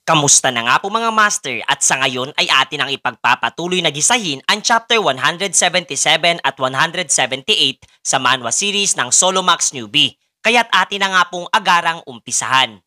Kamusta na nga po mga master at sa ngayon ay atin ang ipagpapatuloy na gisahin ang chapter 177 at 178 sa manhwa series ng Solomax Newbie, kaya't atin na nga pong agarang umpisahan.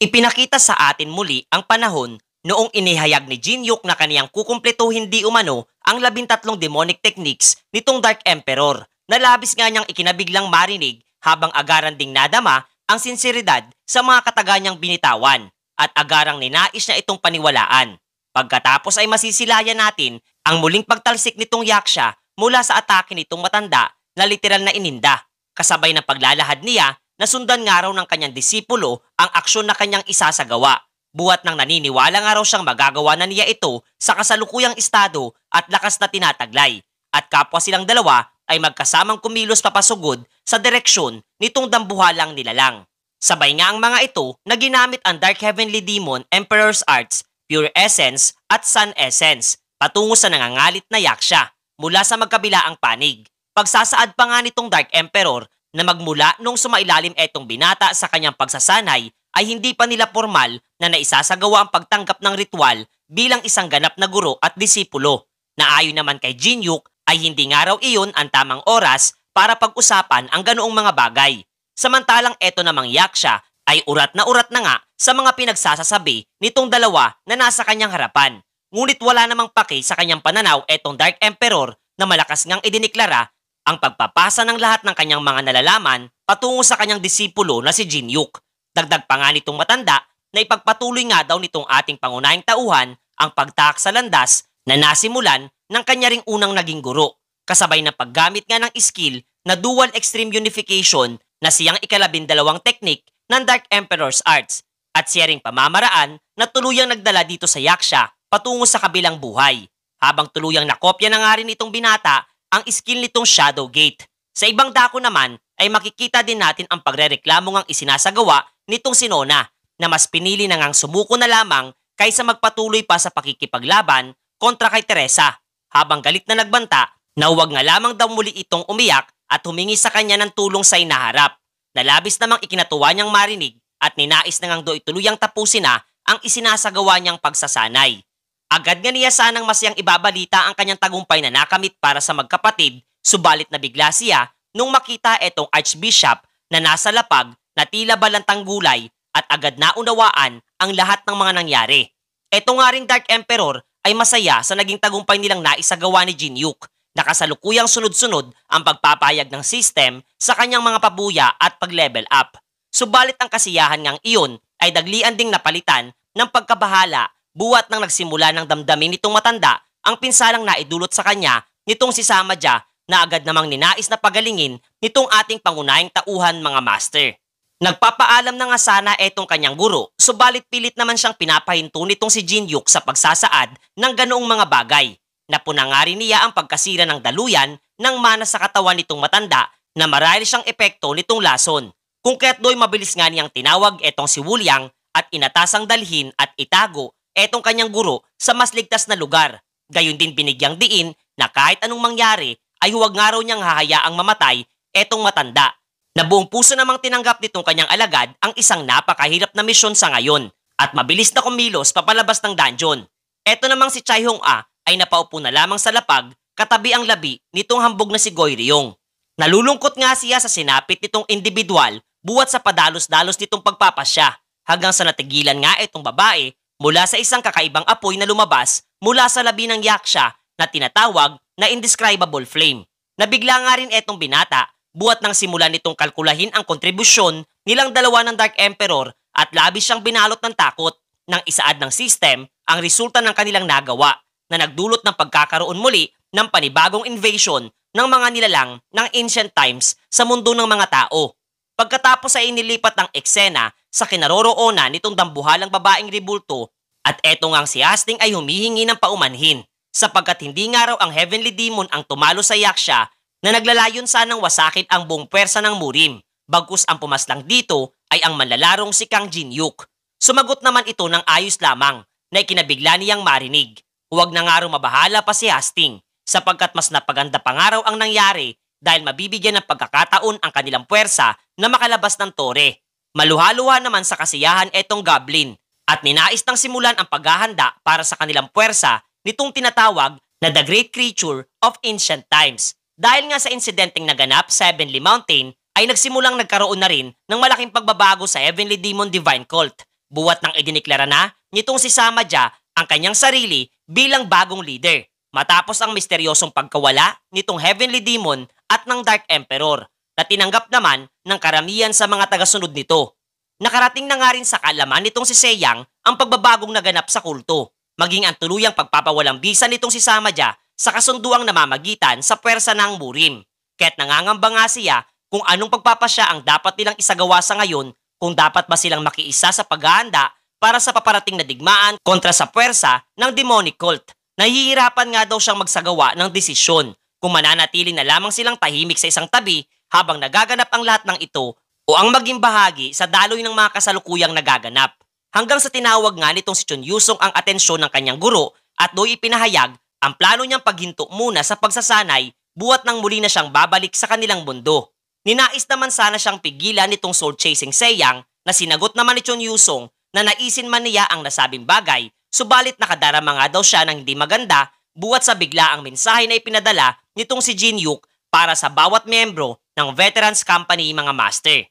Ipinakita sa atin muli ang panahon noong inihayag ni Jinyuk na kaniyang kukumpletuhin di umano ang 13 demonic techniques nitong Dark Emperor na labis nga niyang ikinabiglang marinig habang agaran ding nadama ang sinseridad sa mga kataga niyang binitawan. At agarang ninais niya itong paniwalaan. Pagkatapos ay masisilayan natin ang muling pagtalsik nitong yaksha mula sa atake nitong matanda na literal na ininda. Kasabay ng paglalahad niya na sundan nga raw ng kanyang disipulo ang aksyon na kanyang isasagawa. Buhat nang naniniwala nga raw siyang magagawa na niya ito sa kasalukuyang estado at lakas na tinataglay. At kapwa silang dalawa ay magkasamang kumilos papasugod sa direksyon nitong dambuhalang nilalang. Sabay nga ang mga ito na ginamit ang Dark Heavenly Demon, Emperor's Arts, Pure Essence at Sun Essence patungo sa nangangalit na yaksha mula sa magkabilaang panig. Pagsasaad pa nga nitong Dark Emperor na magmula nung sumailalim etong binata sa kanyang pagsasanay ay hindi pa nila formal na naisasagawa ang pagtanggap ng ritual bilang isang ganap na guro at disipulo. Naayon naman kay Jinyuk ay hindi nga raw iyon ang tamang oras para pag-usapan ang ganoong mga bagay. Samantalang eto namang yaksha ay urat na nga sa mga pinagsasasabi nitong dalawa na nasa kanyang harapan. Ngunit wala namang pake sa kanyang pananaw etong Dark Emperor na malakas ngang idineklara ang pagpapasa ng lahat ng kanyang mga nalalaman patungo sa kanyang disipulo na si Jinyuk. Dagdag pa nga nitong matanda na ipagpatuloy nga daw nitong ating pangunahing tauhan ang pagtaak sa landas na nasimulan ng kanya ring unang naging guro. Kasabay ng paggamit nga ng skill na Dual Extreme Unification na siyang ika-12 teknik ng Dark Emperor's Arts at siya ring pamamaraan na tuluyang nagdala dito sa yaksha patungo sa kabilang buhay. Habang tuluyang nakopya na nga rin itong binata ang skill nitong Shadow Gate. Sa ibang dako naman ay makikita din natin ang pagrereklamo ngang isinasagawa nitong si Nona na mas pinili na ngang sumuko na lamang kaysa magpatuloy pa sa pakikipaglaban kontra kay Teresa. Habang galit na nagbanta na huwag nga lamang daw muli itong umiyak at humingi sa kanya ng tulong sa inaharap. Nalabis namang ikinatuwa niyang marinig at ninais na ngang do ituluyang tapusin na ang isinasagawa niyang pagsasanay. Agad nga niya sanang masayang ibabalita ang kanyang tagumpay na nakamit para sa magkapatid, subalit na bigla siya nung makita etong Archbishop na nasa lapag na tila balantang gulay at agad naunawaan ang lahat ng mga nangyari. Eto nga ring Dark Emperor ay masaya sa naging tagumpay nilang naisagawa ni Jinyuk. Nakasalukuyang sunod-sunod ang pagpapayag ng system sa kanyang mga pabuya at pag-level up. Subalit ang kasiyahan ngang iyon ay daglian ding napalitan ng pagkabahala buhat nang nagsimula ng damdamin nitong matanda ang pinsalang naidulot sa kanya nitong si Samadja na agad namang ninais na pagalingin nitong ating pangunahing tauhan mga master. Nagpapaalam na nga sana etong kanyang guro, subalit pilit naman siyang pinapahinto nitong si Jinyuk sa pagsasaad ng ganoong mga bagay. Napuna nga rin niya ang pagkasira ng daluyan ng mana sa katawan nitong matanda na marahil siyang epekto nitong lason. Kung kaya't do'y mabilis nga niyang tinawag etong si Wuliang at inatasang dalhin at itago etong kanyang guro sa mas ligtas na lugar. Gayon din binigyang diin na kahit anong mangyari ay huwag nga raw niyang hahayaang mamatay etong matanda. Na buong puso namang tinanggap nitong kanyang alagad ang isang napakahirap na misyon sa ngayon at mabilis na kumilos papalabas ng dungeon. Eto namang si Chai Hong-ah ay napaupo na lamang sa lapag katabi ang labi nitong hambog na si Goy Ryong. Nalulungkot nga siya sa sinapit nitong individual buhat sa padalos-dalos nitong pagpapasya hanggang sa natigilan nga itong babae mula sa isang kakaibang apoy na lumabas mula sa labi ng yaksha na tinatawag na indescribable flame. Nabigla nga rin etong binata buhat nang simulan nitong kalkulahin ang kontribusyon nilang dalawa ng Dark Emperor at labis siyang binalot ng takot nang isaad ng system ang resulta ng kanilang nagawa na nagdulot ng pagkakaroon muli ng panibagong invasion ng mga nilalang ng ancient times sa mundo ng mga tao. Pagkatapos ay inilipat ang eksena sa kinaroroonan nitong dambuhalang babaeng ribulto at eto ngang si Hastings ay humihingi ng paumanhin sapagkat hindi nga raw ang Heavenly Demon ang tumalo sa yaksha na naglalayon sanang wasakin ang buong pwersa ng Murim, bagkus ang pumaslang dito ay ang manlalarong si Kang Jinyuk. Sumagot naman ito ng ayos lamang na ikinabigla niyang marinig. Huwag na nga raw mabahala pa si Hastings sapagkat mas napaganda pa nga raw ang nangyari dahil mabibigyan ng pagkakataon ang kanilang puwersa na makalabas ng tore. Maluhaluha naman sa kasiyahan etong Goblin at ninais nang simulan ang paghahanda para sa kanilang puwersa nitong tinatawag na The Great Creature of Ancient Times. Dahil nga sa insidenteng naganap sa Heavenly Mountain, ay nagsimulang nagkaroon na rin ng malaking pagbabago sa Heavenly Demon Divine Cult, buwat nang idiniklara na nitong si Samaja ang kanyang sarili bilang bagong leader, matapos ang misteryosong pagkawala nitong Heavenly Demon at ng Dark Emperor, na tinanggap naman ng karamihan sa mga tagasunod nito. Nakarating na nga rin sa kaalaman nitong si Seyang ang pagbabagong naganap sa kulto, maging ang tuluyang pagpapawalang bisa nitong si Samaja sa kasunduang namamagitan sa pwersa ng Murim. Kaya't nangangamba nga siya kung anong pagpapasya ang dapat nilang isagawa sa ngayon, kung dapat ba silang makiisa sa paghahanda para sa paparating na digmaan kontra sa pwersa ng demonic cult. Nahihirapan nga daw siyang magsagawa ng desisyon kung mananatili na lamang silang tahimik sa isang tabi habang nagaganap ang lahat ng ito o ang maging bahagi sa daloy ng mga kasalukuyang nagaganap. Hanggang sa tinawag nga nitong si Chun Yusong ang atensyon ng kanyang guro at do'y ipinahayag ang plano niyang paghinto muna sa pagsasanay buwat nang muli na siyang babalik sa kanilang mundo. Ninais naman sana siyang pigilan nitong soul-chasing Seyang na sinagot naman ni Chun Yusong na naisin man niya ang nasabing bagay, subalit nakadarama nga daw siya ng hindi maganda buwat sa biglaang mensahe na ipinadala nitong si Jin Yuk para sa bawat miyembro ng Veterans Company mga master.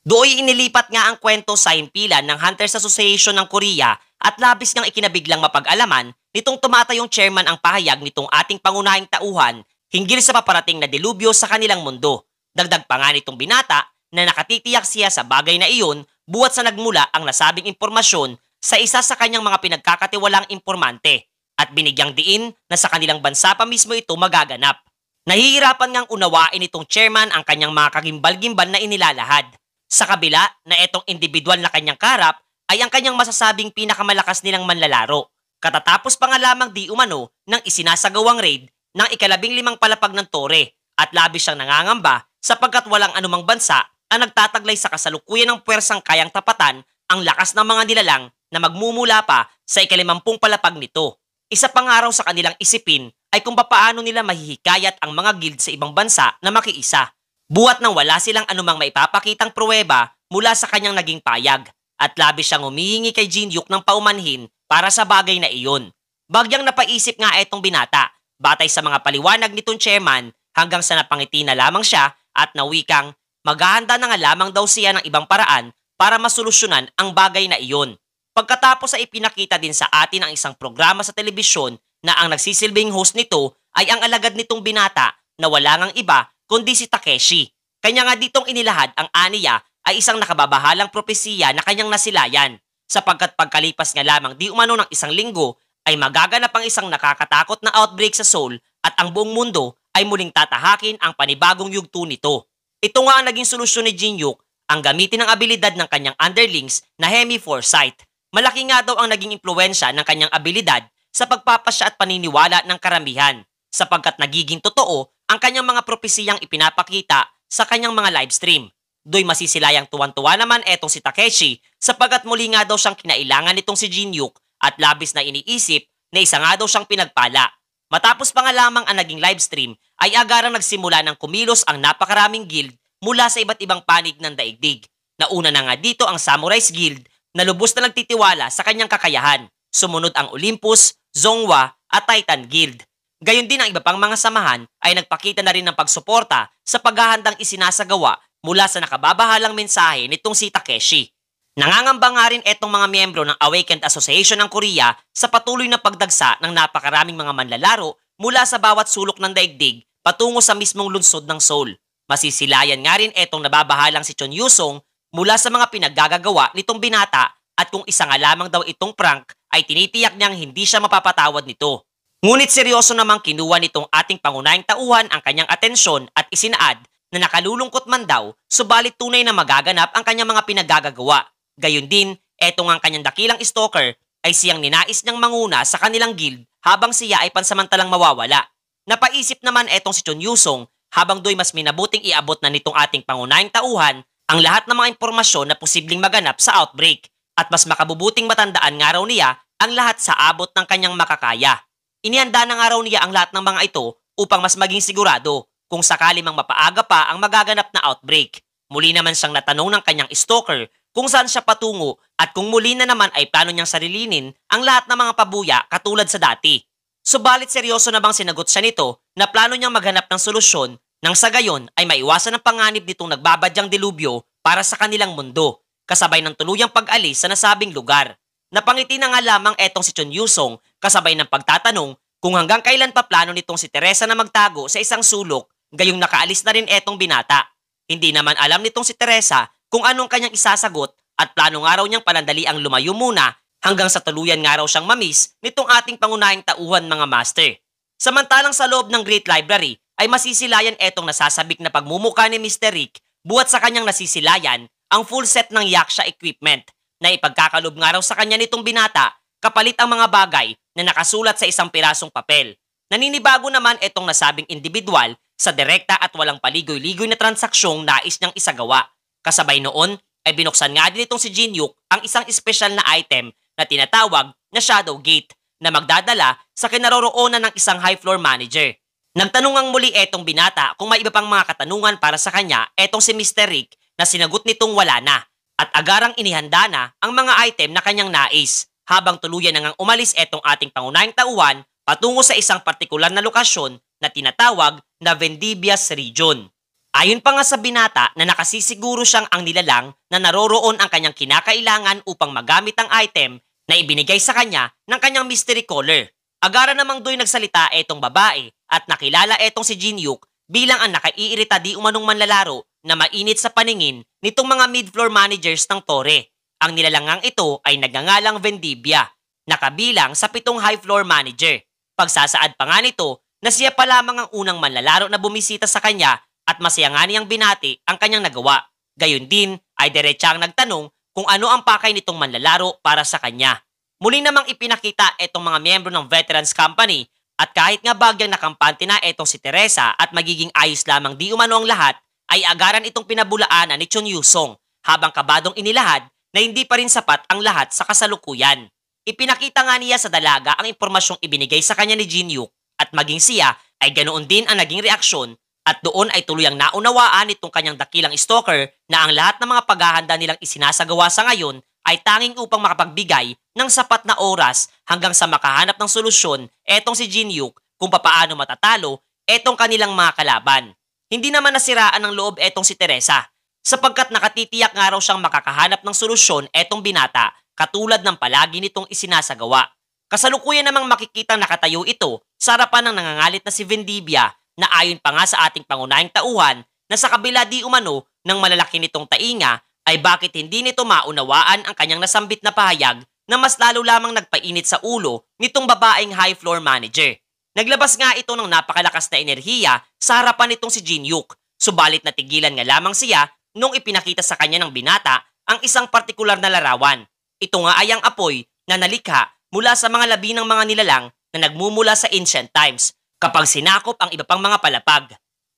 Do'y inilipat nga ang kwento sa himpilan ng Hunters Association ng Korea at labis niyang ikinabiglang mapag-alaman nitong tumatayong chairman ang pahayag nitong ating pangunahing tauhan hinggil sa paparating na delubyo sa kanilang mundo. Dagdag pa nga nitong binata na nakatitiyak siya sa bagay na iyon buwat sa nagmula ang nasabing impormasyon sa isa sa kanyang mga pinagkakatiwalang impormante at binigyang diin na sa kanilang bansa pa mismo ito magaganap. Nahihirapan ngang unawain nitong chairman ang kanyang mga kagimbal-gimbal na inilalahad. Sa kabila na itong individual na kanyang karap ay ang kanyang masasabing pinakamalakas nilang manlalaro. Katatapos pa nga lamang di umano ng isinasagawang raid ng ika-15 palapag ng tore at labis siyang nangangamba sapagkat walang anumang bansa ang nagtataglay sa kasalukuyan ng puwersang kayang tapatan ang lakas ng mga nilalang na magmumula pa sa ika-50 palapag nito. Isa pang araw sa kanilang isipin ay kung papaano nila mahihikayat ang mga guild sa ibang bansa na makiisa. Buwat nang wala silang anumang maipapakitang pruweba mula sa kanyang naging payag at labis siyang humihingi kay Jin Yuk ng paumanhin para sa bagay na iyon. Bagyang napaisip nga itong binata, batay sa mga paliwanag nitong chairman hanggang sa napangiti na lamang siya at nawikang maghahanda na nga lamang daw siya ng ibang paraan para masolusyonan ang bagay na iyon. Pagkatapos ay ipinakita din sa atin ang isang programa sa telebisyon na ang nagsisilbing host nito ay ang alagad nitong binata na wala ngang iba kundi si Takeshi. Kanya nga ditong inilahad ang aniya ay isang nakababahalang propesiya na kanyang nasilayan, sapagkat pagkalipas nga lamang di umano ng isang linggo ay magaganap ang isang nakakatakot na outbreak sa Seoul at ang buong mundo ay muling tatahakin ang panibagong yugto nito. Ito nga ang naging solusyon ni Jin Yuk, ang gamitin ang abilidad ng kanyang underlings na Hemi Foresight. Malaki nga daw ang naging impluwensya ng kanyang abilidad sa pagpapasya at paniniwala ng karamihan, sapagkat nagiging totoo ang kanyang mga propesiyang ipinapakita sa kanyang mga livestream. Do'y masisilayang tuwan-tuwa naman etong si Takeshi sapagkat muli nga daw siyang kinailangan nitong si Jin Yuk at labis na iniisip na isa nga daw siyang pinagpala. Matapos pa nga lamang ang naging livestream ay agarang nagsimula ng kumilos ang napakaraming guild mula sa iba't ibang panig ng daigdig. Nauna na nga dito ang Samurai's Guild na lubos na nagtitiwala sa kanyang kakayahan. Sumunod ang Olympus, Zonghua at Titan Guild. Gayon din ang iba pang mga samahan ay nagpakita na rin ng pagsuporta sa paghahandang isinasagawa mula sa nakababahalang mensahe nitong si Takeshi. Nangangamba nga rin etong mga miyembro ng Awakened Association ng Korea sa patuloy na pagdagsa ng napakaraming mga manlalaro mula sa bawat sulok ng daigdig patungo sa mismong lungsod ng Seoul. Masisilayan nga rin etong nababahalang si Chun Yusong mula sa mga pinaggagawa nitong binata at kung isa nga lamang daw itong prank ay tinitiyak niyang hindi siya mapapatawad nito. Ngunit seryoso namang kinuha nitong ating pangunahing tauhan ang kanyang atensyon at isinaad na nakalulungkot man daw, subalit tunay na magaganap ang kanyang mga pinaggagawa. Gayon din, etong ang kanyang dakilang stalker ay siyang ninais niyang manguna sa kanilang guild habang siya ay pansamantalang mawawala. Napaisip naman etong si Chun Yusong habang do'y mas minabuting iabot na nitong ating pangunahing tauhan ang lahat ng mga impormasyon na posibleng maganap sa outbreak at mas makabubuting matandaan nga raw niya ang lahat sa abot ng kanyang makakaya. Inihanda na nga raw niya ang lahat ng mga ito upang mas maging sigurado kung sakali mang mapaaga pa ang magaganap na outbreak. Muli naman siyang natanong ng kanyang stalker kung saan siya patungo at kung muli na naman ay plano niyang sarilinin ang lahat ng mga pabuya katulad sa dati. Subalit seryoso na bang sinagot siya nito na plano niyang maghanap ng solusyon nang sa gayon ay maiwasan ang panganib nitong nagbabadyang delubyo para sa kanilang mundo, kasabay ng tuluyang pag-alis sa nasabing lugar. Napangiti na nga lamang etong si Chun Yusong kasabay ng pagtatanong kung hanggang kailan pa plano nitong si Teresa na magtago sa isang sulok gayong nakaalis na rin etong binata. Hindi naman alam nitong si Teresa kung anong kanyang isasagot at plano nga raw niyang panandali ang lumayo muna hanggang sa tuluyan nga raw siyang mamiss nitong ating pangunahing tauhan mga master. Samantalang sa loob ng Great Library ay masisilayan etong nasasabik na pagmumukha ni Mr. Rick buhat sa kanyang nasisilayan ang full set ng yaksha equipment na ipagkakalob nga raw sa kanya nitong binata kapalit ang mga bagay na nakasulat sa isang pirasong papel. Naninibago naman etong nasabing individual sa direkta at walang paligoy-ligoy na transaksyong nais niyang isagawa. Kasabay noon ay binuksan nga din itong si Jinhyuk ang isang espesyal na item na tinatawag na Shadow Gate na magdadala sa kinaroroonan ng isang high floor manager. Nagtanong ang muli etong binata kung may iba pang mga katanungan para sa kanya etong si Mr. Rick na sinagot nitong wala na at agarang inihanda na ang mga item na kanyang nais habang tuluyan na ngang umalis etong ating pangunahing tauhan patungo sa isang partikular na lokasyon na tinatawag na Vendibias Region. Ayon pa nga sa binata na nakasisiguro siyang ang nilalang na naroroon ang kanyang kinakailangan upang magamit ang item na ibinigay sa kanya ng kanyang mystery caller. Agara namang do'y nagsalita etong babae at nakilala etong si Jinhyuk bilang ang nakaiirita di umanong manlalaro na mainit sa paningin nitong mga mid-floor managers ng Tore. Ang nilalangang ito ay nagngangalang Vendibia, nakabilang sa 7 high floor manager. Pagsasaad pa nga nito na siya pa lamang ang unang manlalaro na bumisita sa kanya at masaya nga niyang binati ang kanyang nagawa. Gayon din ay diretsang nagtanong kung ano ang pakay nitong manlalaro para sa kanya. Muli namang ipinakita etong mga miyembro ng Veterans Company at kahit nga bagyang nakampante na etong si Teresa at magiging ayos lamang di umano ang lahat, ay agaran itong pinabulaanan ni Chun Yusong habang kabadong inilahad na hindi pa rin sapat ang lahat sa kasalukuyan. Ipinakita nga niya sa dalaga ang impormasyong ibinigay sa kanya ni Jinhyuk at maging siya ay ganoon din ang naging reaksyon at doon ay tuluyang naunawaan itong kanyang dakilang stalker na ang lahat ng mga paghahanda nilang isinasagawa sa ngayon ay tanging upang makapagbigay ng sapat na oras hanggang sa makahanap ng solusyon etong si Jinhyuk kung papaano matatalo etong kanilang mga kalaban. Hindi naman nasiraan ng loob etong si Teresa sapagkat nakatitiyak nga raw siyang makakahanap ng solusyon etong binata katulad ng palagi nitong isinasagawa. Kasalukuyan namang makikitang nakatayo ito sa harapan ng nangangalit na si Vendibia na ayon pa nga sa ating pangunahing tauhan na sa kabila di umano ng malalaki nitong tainga ay bakit hindi nito maunawaan ang kanyang nasambit na pahayag na mas lalo lamang nagpainit sa ulo nitong babaeng high floor manager. Naglabas nga ito ng napakalakas na enerhiya sa harapan nitong si Jinhyuk, subalit natigilan nga lamang siya nung ipinakita sa kanya ng binata ang isang partikular na larawan. Ito nga ay ang apoy na nalikha mula sa mga labi ng mga nilalang na nagmumula sa ancient times kapag sinakop ang iba pang mga palapag.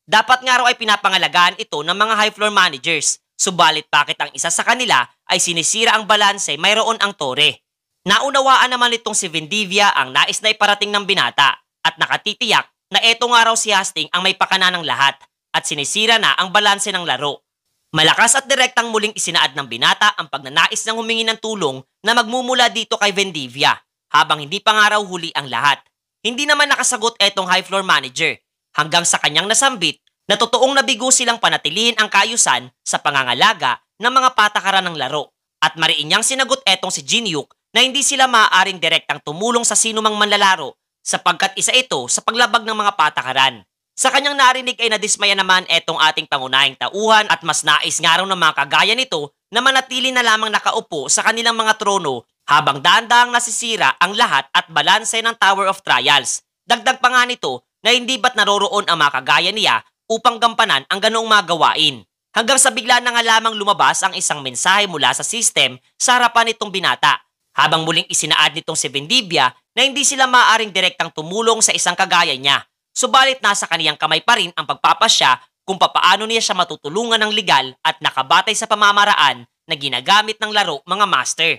Dapat nga raw ay pinapangalagaan ito ng mga high floor managers, subalit bakit ang isa sa kanila ay sinisira ang balanse mayroon ang Tore. Naunawaan naman nitong si Vendivia ang nais na iparating ng binata at nakatitiyak na eto nga raw si Hastings ang may pakana ng lahat at sinisira na ang balanse ng laro. Malakas at direktang muling isinaad ng binata ang pagnanais ng humingi ng tulong na magmumula dito kay Vendivia habang hindi pa nga raw huli ang lahat. Hindi naman nakasagot etong high floor manager hanggang sa kanyang nasambit na totoong nabigo silang panatilihin ang kaayusan sa pangangalaga ng mga patakaran ng laro at mariin niyang sinagot etong si Jinhyuk na hindi sila maaaring direktang tumulong sa sinumang manlalaro sapagkat isa ito sa paglabag ng mga patakaran. Sa kanyang narinig ay nadismaya naman etong ating pangunahing tauhan at mas nais nga raw ng mga kagaya nito na manatili na lamang nakaupo sa kanilang mga trono habang dahan-dahang nasisira ang lahat at balanse ng Tower of Trials. Dagdag pa nga nito na hindi ba't naroroon ang mga kagaya niya upang gampanan ang ganoong mga gawain. Hanggang sa bigla na nga lamang lumabas ang isang mensahe mula sa system sa harapan nitong binata habang muling isinaad nitong si Vendivia na hindi sila maaaring direktang tumulong sa isang kagaya niya. Subalit nasa kaniyang kamay pa rin ang pagpapasya kung papaano niya siya matutulungan ng legal at nakabatay sa pamamaraan na ginagamit ng laro mga master.